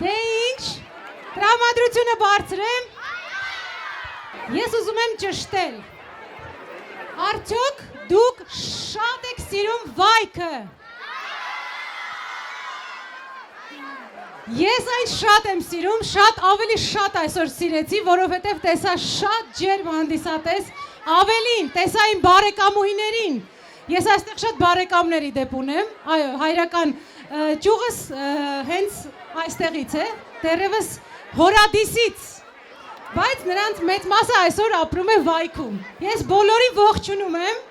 Դե ինչ, տրամադրությունը բարձրեմ, ես ուզում եմ ճշտել, արդյոք դուք շատ եք սիրում վայքը, ես այն շատ եմ սիրում, շատ ավելի շատ այսօր սիրեցի, որովհետև տեսա շատ ջերմ հանդիսատես, ավելին, տեսա իմ բարեկամուհիներին, ես այստեղ շատ բարեկամների դեպ ունեմ, այո, հայրական ճյուղս հենց այստեղից է, դեռևս հորադիսից, բայց նրանց մեծ մասը այսօր ապրում է վայքում, ես բոլորին ողջունում եմ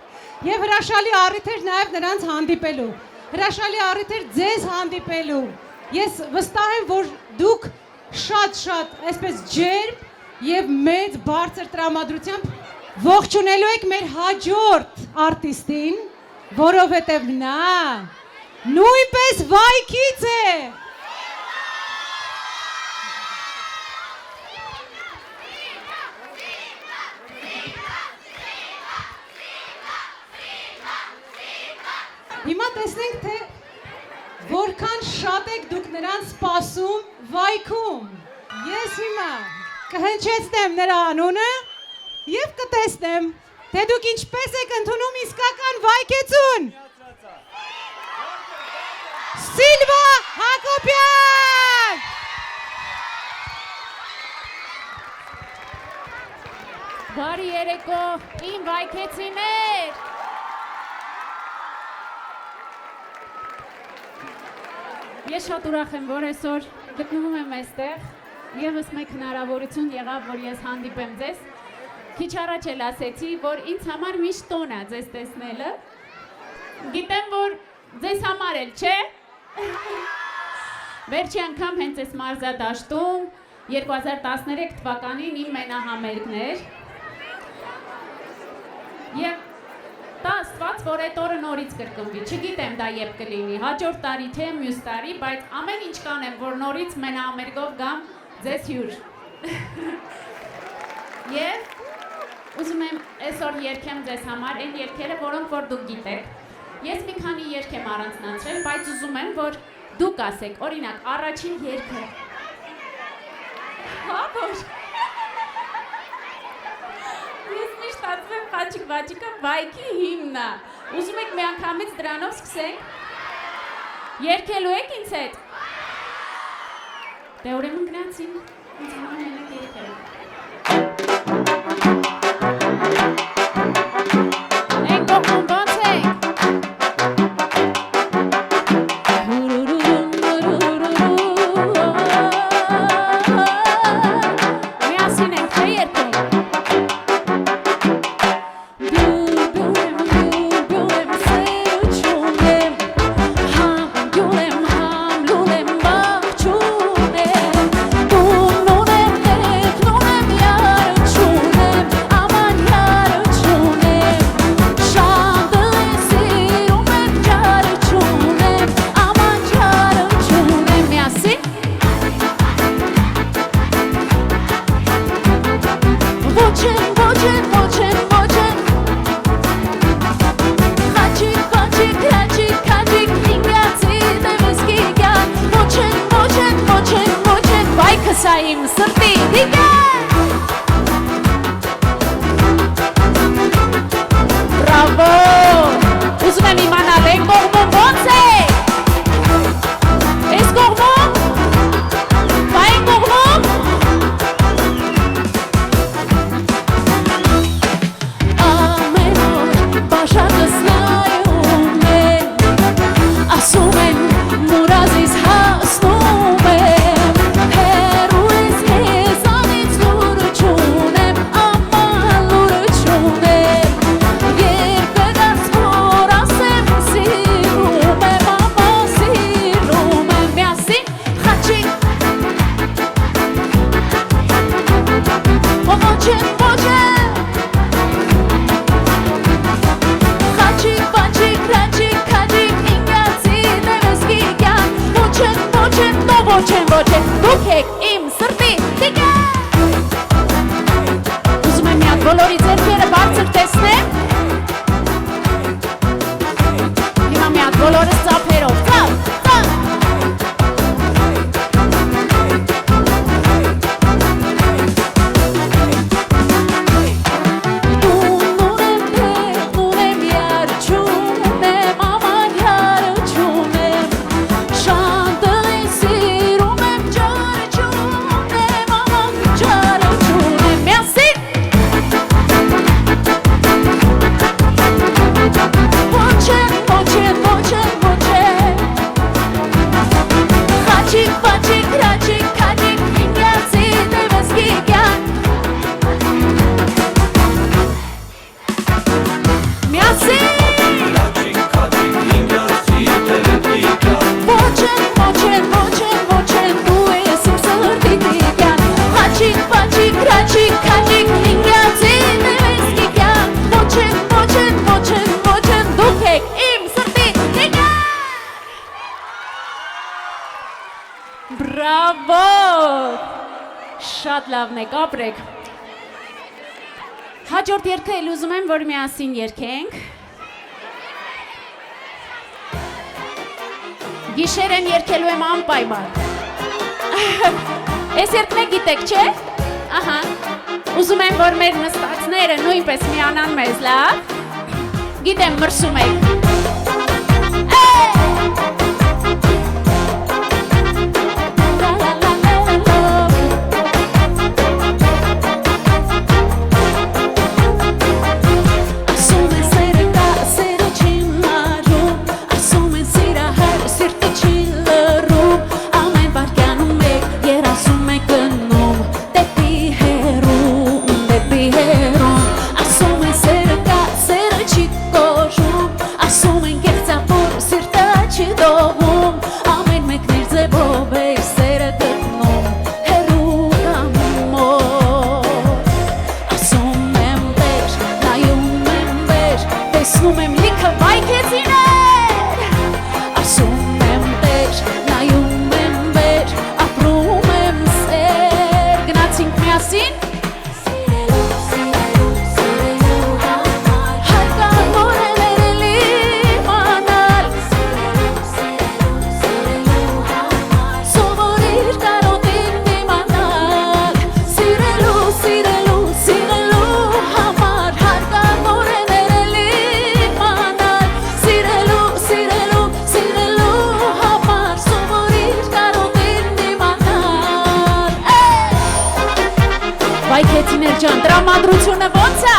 և հրաշալի առիթ էր նաև նրանց հանդիպելու, հրաշալի առիթ էր ձեզ հանդիպելու, ես վստահ եմ, որ դուք շատ այսպես ջերմ և մեծ բարձր տրամադրությամբ ողջունելու եք մեր հաջորդ արտիստին, որովհետև նա նույնպես վայքից է։ Հիմա տեսնենք, թե որքան շատ եք դուք նրան սպասում վայքում։ Ես հիմա կհնչեցնեմ նրա անունը և կտեսնեմ, թե դուք ինչպես եք ընդունում իսկական վայքեցուն։ Սիլվա Հակոբյան։ Բարի երեկո, իմ վայքեցիներ։ Ես շատ ուրախ եմ, որ այսօր գտնվում եմ այստեղ, ևս մեկ հնարավորություն եղավ, որ ես հանդիպեմ ձեզ։ Քիչ առաջ էլ ասեցի, որ ինձ համար միշտ տոն է ձեզ տեսնելը։ Գիտեմ, որ ձեզ համար էլ, չէ՞։ Վերջի անգամ հենց այս մարզադաշտում 2013 թվականին իմ մենահամերգն էր։ Եվ դա աստված, որ այդ օրը նորից կրկնվի, չգիտեմ դա երբ կլինի, հաջորդ տարի թե մյուս տարի, բայց ամեն ինչ կանեմ, որ նորից մենահամերգով գամ ձեզ հյուր։ Եվ ուզում եմ այսօր երգեմ ձեզ համար այն երգերը, որոնք որ դուք գիտեք։ Ես մի քանի երգ եմ առանձնացրել, բայց ուզում եմ, որ դուք ասեք, օրինակ, առաջին երգը։ Հա, որ։ Ես միշտ ասում եմ խաչիկ բաչիկը վայքի հիմն է։ Ուզում եք մի անգամից դրանով սկսենք։ Երգելու եք ինձ հետ։ Դե ուրեմն գնացինք։ Ինձ համար մենակ երգելու։ Ենք կողմում ոնց ենք։ Միասին ենք, թե երգում։ Սայիմ սրտի դիգա Բրավո Ուզում եմ իմանալ են կողմում ոնց է Ես կողմում Բա են կողմում Ամեն օր բաշակս նայում են Ասում են մուրազիս հասնում են Ոչեն, դուք եք իմ սրտի դիգա Ուզում եմ միատ բոլորի ձեռքերը բարձր տեսնեմ Հիմա միատ բոլորս ծափերով, ծափ Բրավո։ Շատ լավն եք, ապրեք։ Հաջորդ երգը էլ ուզում եմ, որ միասին երգենք։ Գիշեր եմ երգելու եմ անպայման։ Այս երգն է գիտեք, չէ՞։ Ահա։ Ուզում եմ, որ մեր նստածները նույնպես միանան մեզ, լավ։ Գիտեմ, մրսում եք։ Տրամադրությունը ո՞նց է։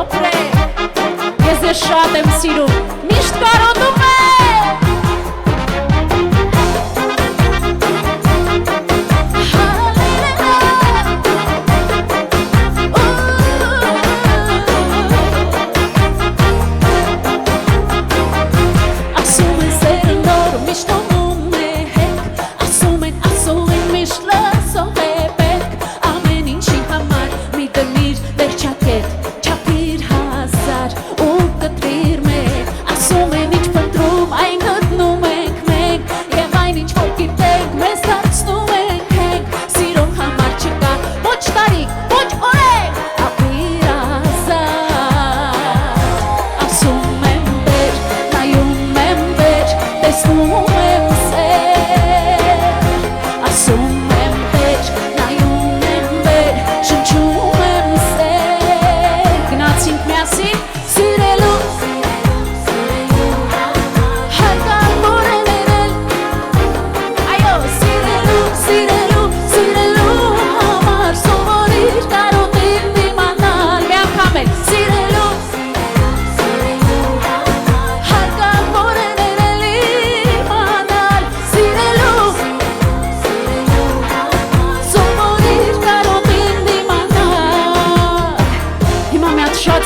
Ապրեք։ Ես ձեզ շատ եմ սիրում։ Միշտ կարոտում եք։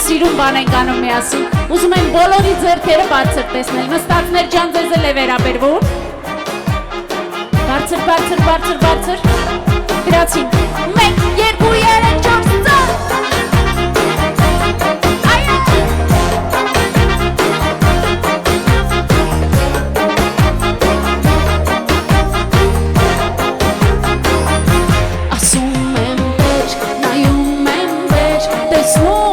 Սիրուն բան ենք անում միասին, ուզում են բոլորի ձեռքերը բարձր տեսնել, նստածներ ջան ձեզ էլ է վերաբերվում, բարձր, բարձր, բարձր, բարձր, գրացին, 1, 2, 3, 4, ծար, ասում եմ վեր, նայում եմ վեր, տեսնում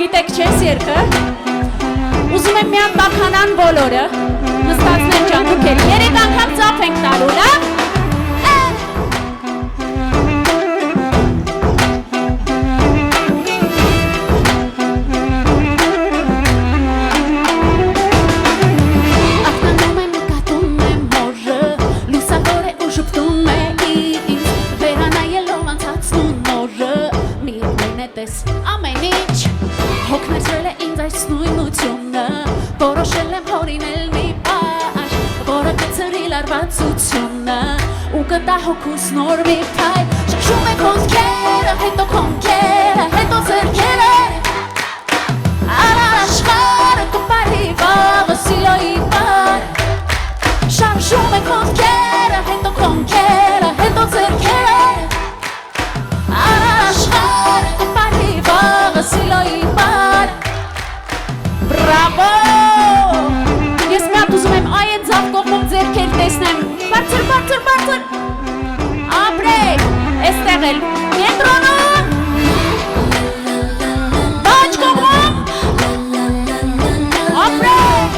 Գիտեք չես երկը, ուզում եմ միան տաքանան բոլորը, նստածներ ջան դուք էլ, 3 անգամ ծափ ենք տալու, լավ? Ախտանում եմ հարվածությունը ու կտա հոգուս նոր մի փայ շշում է խոսքերը հետո կոնքերը հետո ձեռքերը Արաշխարը կպարի վաղը սիլոյի պար շարժում է խոսքերը հետո կոնքերը հետո ձեռքերը Արաշխարը կպարի վաղը սիլոյի պար Բրավո Ես մի հատ ուզում եմ այն ձավ կողմում ձեռքեր տեսնեմ Բարձր, բարձր, բարձր Ապրեք, էստեղ էլ Կենտրոնում Բաչ կողմում Ապրեք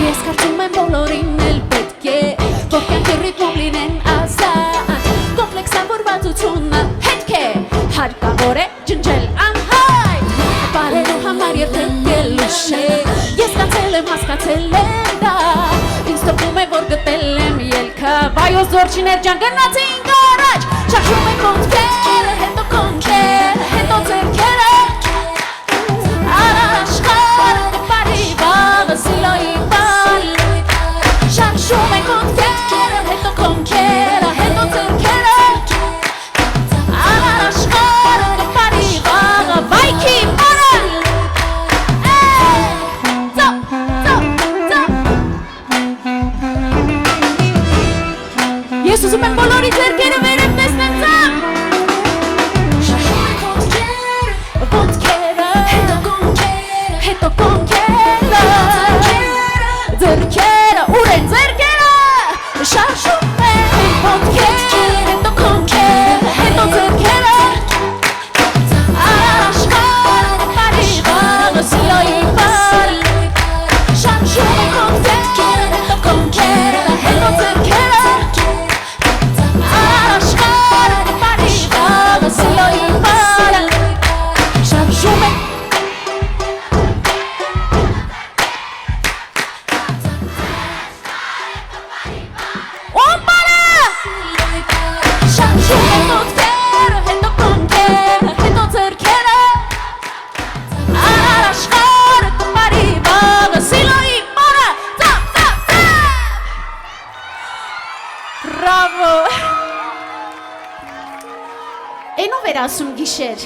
Ես կարծում եմ բոլորին էլ պետք է Որ կյանքի ռիթմում լինեն ազատ Կոմպլեքսավորվածությունը հետք է Հարկավոր է ջնջել անհայտ Բարելու համար երբեք լուշ է Ես կացել եմ, հասկացել եմ դա Ինձ թվում է, որ գտել եմ ելքը Վայոս զորչիներ ջան գնացինք առաջ Շարժում են կոնքերը, հետո կոնքերը, հետո ձեռքերը Արաշխարը կպարի վաղը սիլոյի պար Շարժում են կոնքերը, հետո կոնքերը, հետո ձեռքերը Արաշխարը կպարի վաղը վայքի պարը Ծոպ, ծոպ, ծոպ Ես ուզում եմ բոլորի ձեռքերը վերև տեսնեմ ծոպ Շարժում են կոնքերը, ոտքերը, հետո կոնքերը, ձեռքերը, ուր են ձեռքերը Շարժում են ոտքերը, հետո կոնքերը, հետո ձեռքերը Արաշխարը կպարի վաղը սիլոյի պար Շարժում են ոտքերը, հետո կոնքերը, հետո ձեռքերը Արաշխարը կպարի վաղը սիլոյի պար Շարժում են Շարժում են ոտքերը, հետո կոնքերը, հետո ձեռքերը Արաշխարը կպարի վաղը սիլոյի պարը Ծապ, ծապ, ծապ Բրավո Էնով էր ասում գիշեր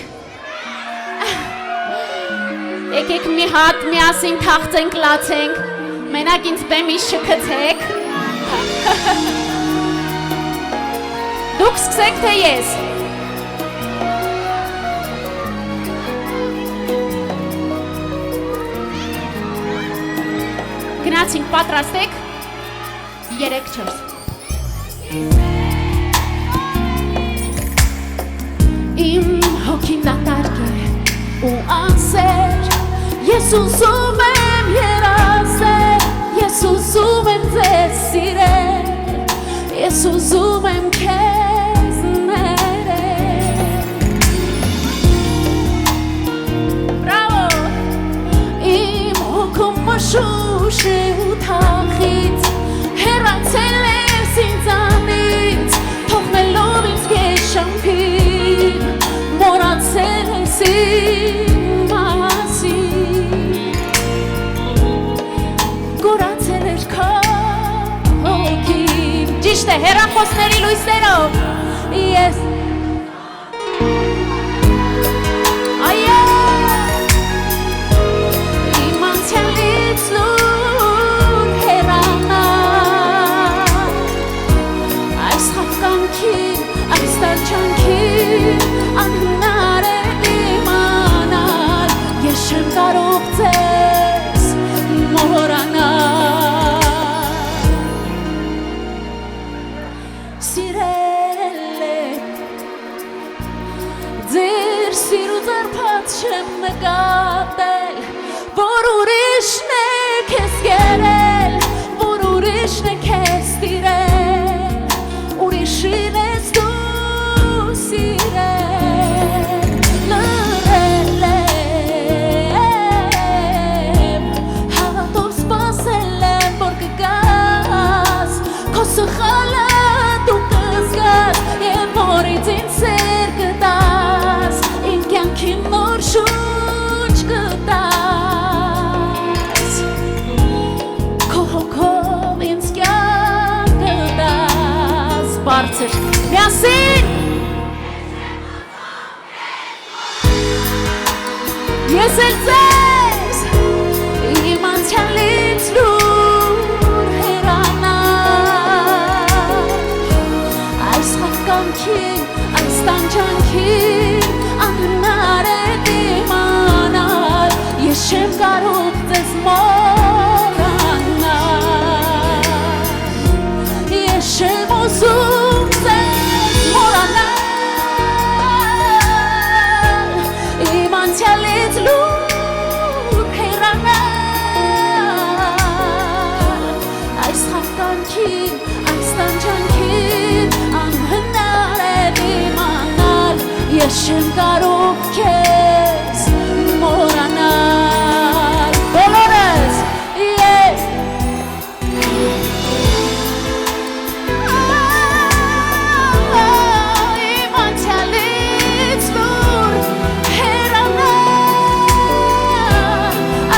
Եկեք մի հատ միասին թախծենք, լացենք Մենակ ինձ բեմից չքցեք Դուք սկսեք, թե ես Գնացինք, պատրաստեք 3-4 Իմ հոգին դատարկ է ու անսեր Ես ուզում եմ երազել Ես ուզում եմ ձեզ սիրել Ես ուզում եմ քեզ ներել Բրավո Իմ հոգում մշուշ է ու թախից Հեռացել ես ինձանից Թողնելով ինձ գեշամփին Մոռացել ես իմ մասին Գորացել էր քո հոգին Ճիշտ է, հեռախոսների լույսերով Ես Այո Իմ անցյալից լուր հեռանալ Այս խաղկանքին, այս տանջանքին Անհնար է իմանալ Ես չեմ կարող ձեզ մոռանալ Սիրել է չեմ կարող ձեզ մոռանալ Ես չեմ ուզում ձեզ մոռանալ Իմ անցյալից լուր հեռանալ Այս խաղկանքին, այս տանջանքին անհնար է իմանալ Ես չեմ կարող քեզ մոռանալ Բոլորս, ես Իմ անցյալից լուր հեռանալ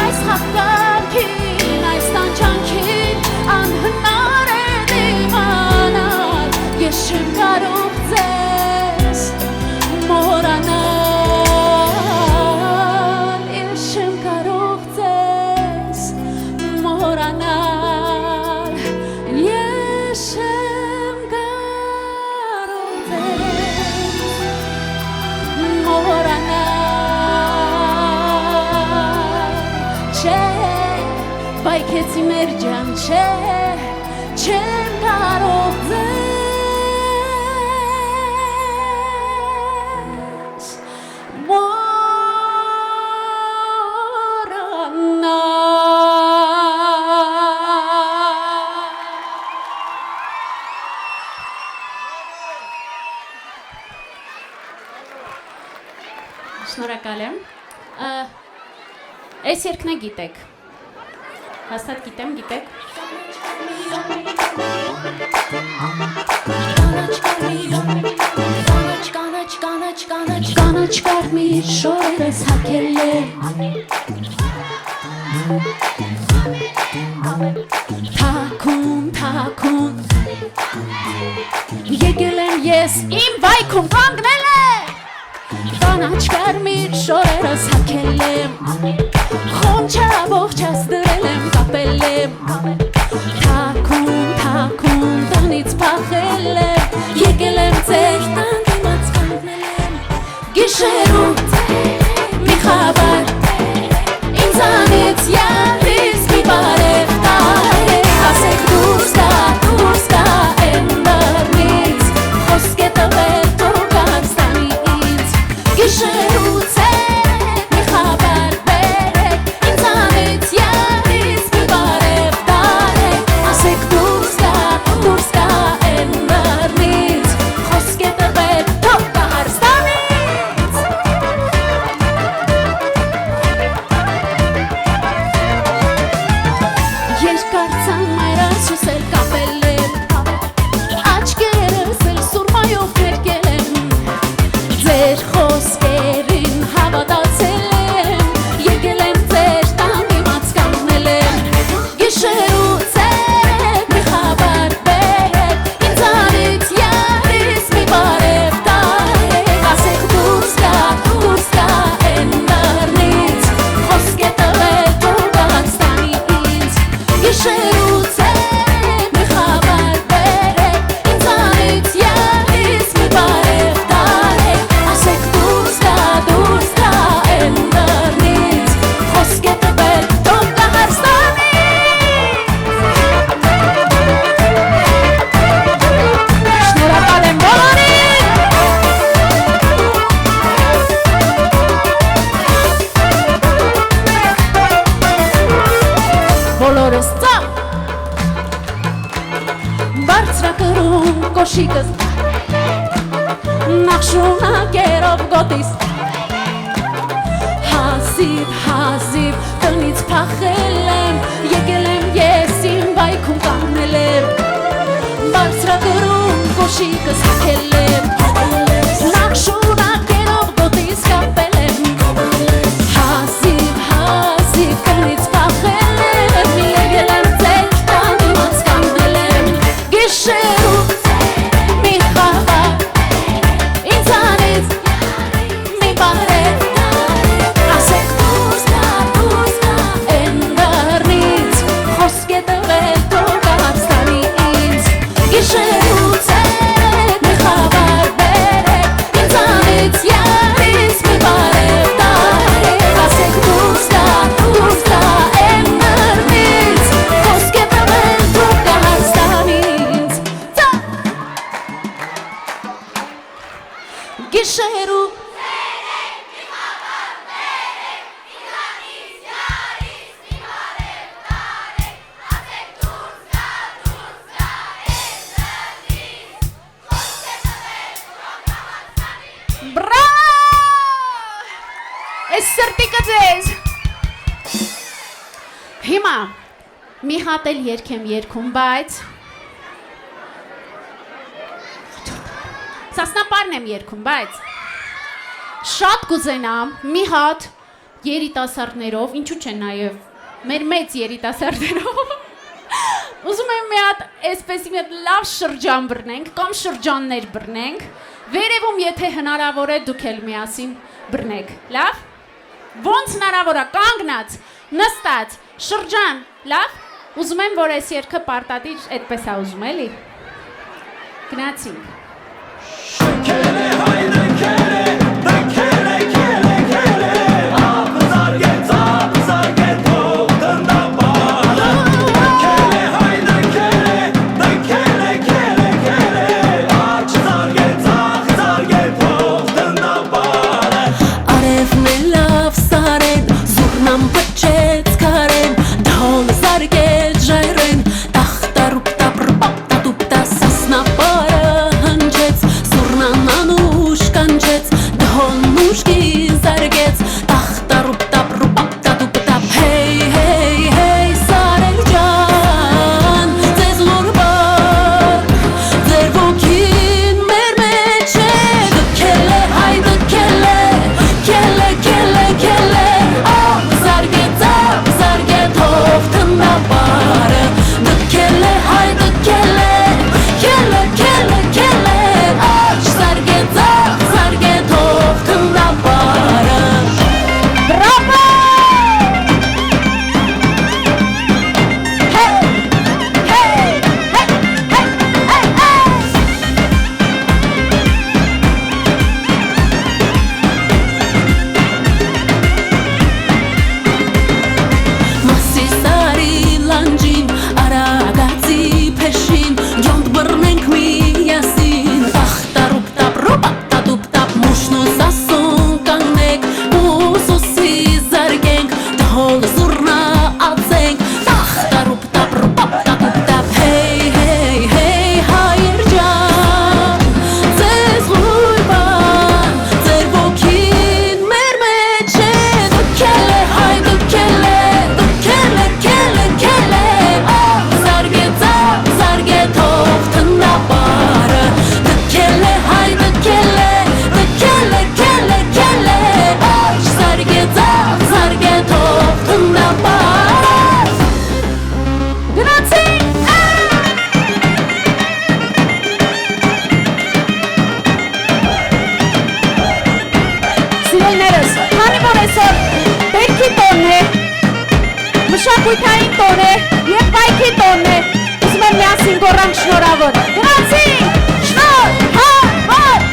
Այս խաղկանքին, այս տանջանքին անհնար է իմանալ Ես չեմ կարող ձեզ մոռանալ Ես չեմ կարող ձեզ մոռանալ Ես չեմ կարող ձեզ մոռանալ Չէ, բայքեցի մեր ջան, չէ, չեմ կարող ձեզ Շնորհակալ եմ Այս երգն է գիտեք Հաստատ գիտեմ, գիտեք Կանաչ կարմիր շորերս հագել եմ Թաքուն, թաքուն Եկել եմ ես իմ վայքում կանգնել եմ Կանաչ կարմիր շորերս հագել եմ Խոնչաբողջաս դրել եմ, կապել եմ Թաքուն, թաքուն տնից փախել եմ Եկել եմ ձեր տան դիմաց կանգնել եմ Գիշերում մի խաբար Ինձանից յալիս մի բարև տարեք Ասեք դուրս կա են դարնից Խոսք է տվել Թուրքաստանի ինձ Գիշերուց մի խաբար բերեք Ինձանից յալիս մի բարև տարեք Ասեք դուրս կա են դարնից Խոսք է տվել Թուրքաստանից Երկար ծամայրս հուսել կապել եմ Աչկերս էլ սուրմայով ներկել եմ Ձեր խոսքերին հավատացել եմ Եկել եմ ձեր տան դիմաց կանգնել եմ Գիշերուց մի խաբար բերեք Ինձանից յալիս մի բարև տարեք Ասեք դուրս կա են դարնից Խոսք է տվել Թուրքաստանի ինձ Գիշերուց մի խաբար բերեք Ինձանից յալիս մի բարև տարեք Ասեք դուրս կա են դարնից Խոսք է տվել Թուրքաստանից Շնորհակալ եմ բոլորին Բոլորս ծա Բարձրակրում կոշիկս Նախշունակերով գոտիս Հազիվ տնից փախել եմ Եկել եմ ես իմ վայքում կանգնել եմ Բարձրակրում կոշիկս հագել եմ Նախշունակերով գոտիս կապել եմ Հազիվ տնից փախել եմ Եկել եմ ձեր տան դիմաց կանգնել եմ Գիշերում մի խաբար Ինձանից մի բարև Ասեք դուրս կա Շնորհակալ ձեզ։ Հիմա մի հատ էլ երգեմ երգում, բայց Սասնապարն եմ երգում, բայց շատ կուզենամ մի հատ երիտասարդներով, ինչու՞ չէ նաև մեր մեծ երիտասարդներով ուզում եմ մի հատ այսպեսի մի հատ լավ շրջան բռնենք կամ շրջաններ բռնենք, վերևում եթե հնարավոր է դուք էլ միասին բռնեք, լավ? Ոնց հնարավոր է, կանգնած, նստած, շրջան, լավ? Ուզում եմ, որ այս երգը պարտադիր այդպես է ուզում, էլի? Գնացինք Kele haydi kele kele Apızar get toğdunda bağlı Kele haydi kele Açızar get toğdunda bağlı Arevne lav saren zurnam pacet karen Dol zargel jayren Tahta rupta prupta dupta sasna para hanjets Nanush kanjets Dol nushki zargets Tahta rupta prupta dupta Hey hey hey sarel jan Zez lurbar Zer vokin mermeche Dukele haydi kele Oh zarget hoftunda bare Dukele haydi kele Zarget hoftunda bare Bravo! Hey! Hey! Masi sari lanjin aragati peshin Yond bırnenk mi yasin Tahta rupta prupta dupta Mushnu sasun kannek Ususi zargenk Dol zurna atsenk Tahta rupta prupta dupta Hey hey hey hayır can Zez huyban Zer vokin mermeche Dukele hay dukele Oh zarget hoftunda bare Dukele hay dukele Oh zarget hoftunda bare Gnatsing! Սիրելիներս, քանի որ այսօր բերքի տոնն է, մշակույթային տոն է և պայքի տոնն է, ուզում եմ միասին գոռանք շնորհավոր։ Գնացինք, շնորհավոր։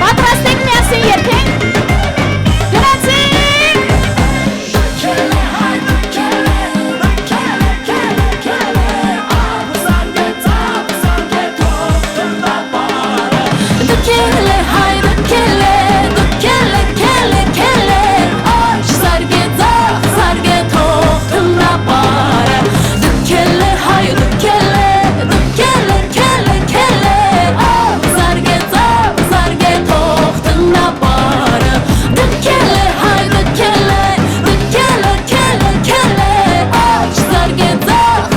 Պատրաստ եք միասին երգենք։ Գնացինք։ Kele haydi kele Apızar get toğdunda bağlı Dukele haydi kele Oh zarget hoftunda bare Dukele haydi kele Oh zarget hoftunda bare Dukele haydi kele Oh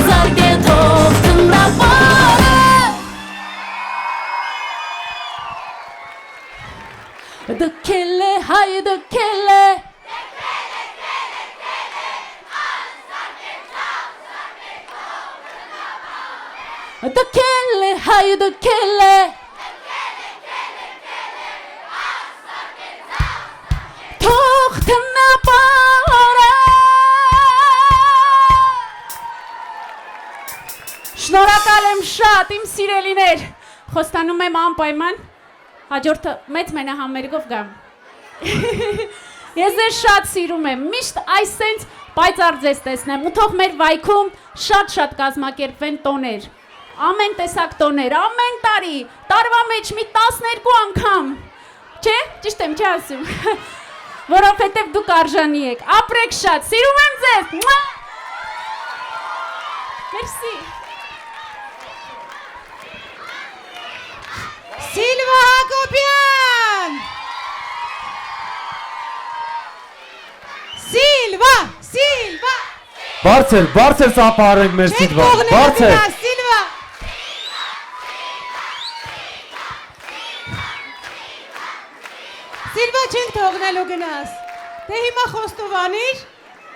zarget hoftunda bare Dukele haydi kele Dukele haydi kele Toğdunda bare Շնորհակալ եմ շատ, իմ սիրելիներ։ Խոստանում եմ անպայման հաջորդը մեծ մենահամերգով գամ։ Ես ձեզ շատ սիրում եմ, միշտ այս սենց պայծառ ձեզ տեսնեմ, ու թող մեր վայքում շատ կազմակերպվեն տոներ։ Ամեն տեսակ տոներ, ամեն տարի, տարվա մեջ մի 12 անգամ։ Չէ, ճիշտ եմ, չի ասում։ Որովհետև դուք արժանի եք, ապրեք շատ, սիրում եմ ձեզ։ Մերսի։ Սիլվա Հակոբյան։ Սիլվա, Սիլվա։ Բարձր ծափահարենք մեր Չեք Սիլվան, թողնելու բարձր։ գնաս, Սիլվա։ Սիլվա չենք թողնելու գնաս։ Դե հիմա խոստովանիր,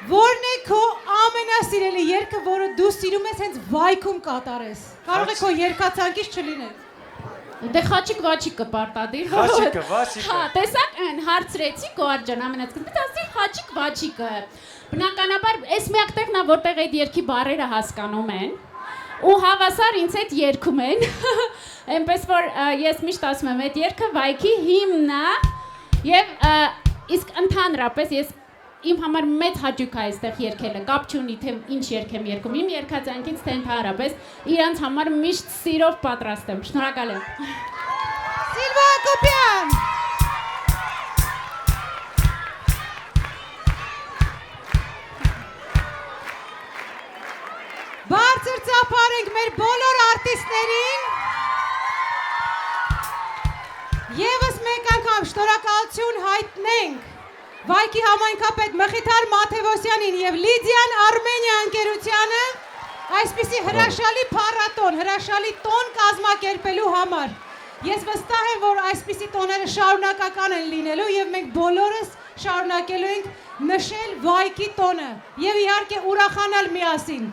որն է քո ամենասիրելի երգը, որը դու սիրում ես հենց վայքում կատարես։ Կարող է քո երգացանկից չլինել։ Դե խաչիկ վաչիկը պարտադիր։ Խաչիկը, վաչիկը։ Հա, տեսակ են հարցրեցի Գորջան ամենասկզբից, ասի խաչիկ վաչիկը։ Բնականաբար այս միակ տեղն է, որտեղ այդ երգի բառերը հասկանում են ու հավասար ինձ հետ երգում են։ Այնպես որ ես միշտ ասում եմ, այդ երգը վայքի հիմնն է եւ իսկ ընդհանրապես ես իմ համար մեծ հաճույք է այստեղ երգելը, կապ չունի թե ինչ երգ եմ երգում, իմ երգացանկից թե ընդհանրապես իրանց համար միշտ սիրով պատրաստ եմ։ Շնորհակալ եմ։ Սիլվա Հակոբյան։ Բարձր ծափարենք մեր բոլոր արտիստներին։ Եվս մեկ անգամ շնորհակալություն հայտնենք Վայքի համայնքապետ Մխիթար Մաթևոսյանին եւ Լիդիան Արմենիա ընկերությանը այսպիսի հրաշալի փառատոն, հրաշալի տոն կազմակերպելու համար։ Ես վստահ եմ, որ այսպիսի տոները շարունակական են լինելու եւ մենք բոլորս շարունակելու ենք նշել Վայքի տոնը եւ իհարկե ուրախանալ միասին։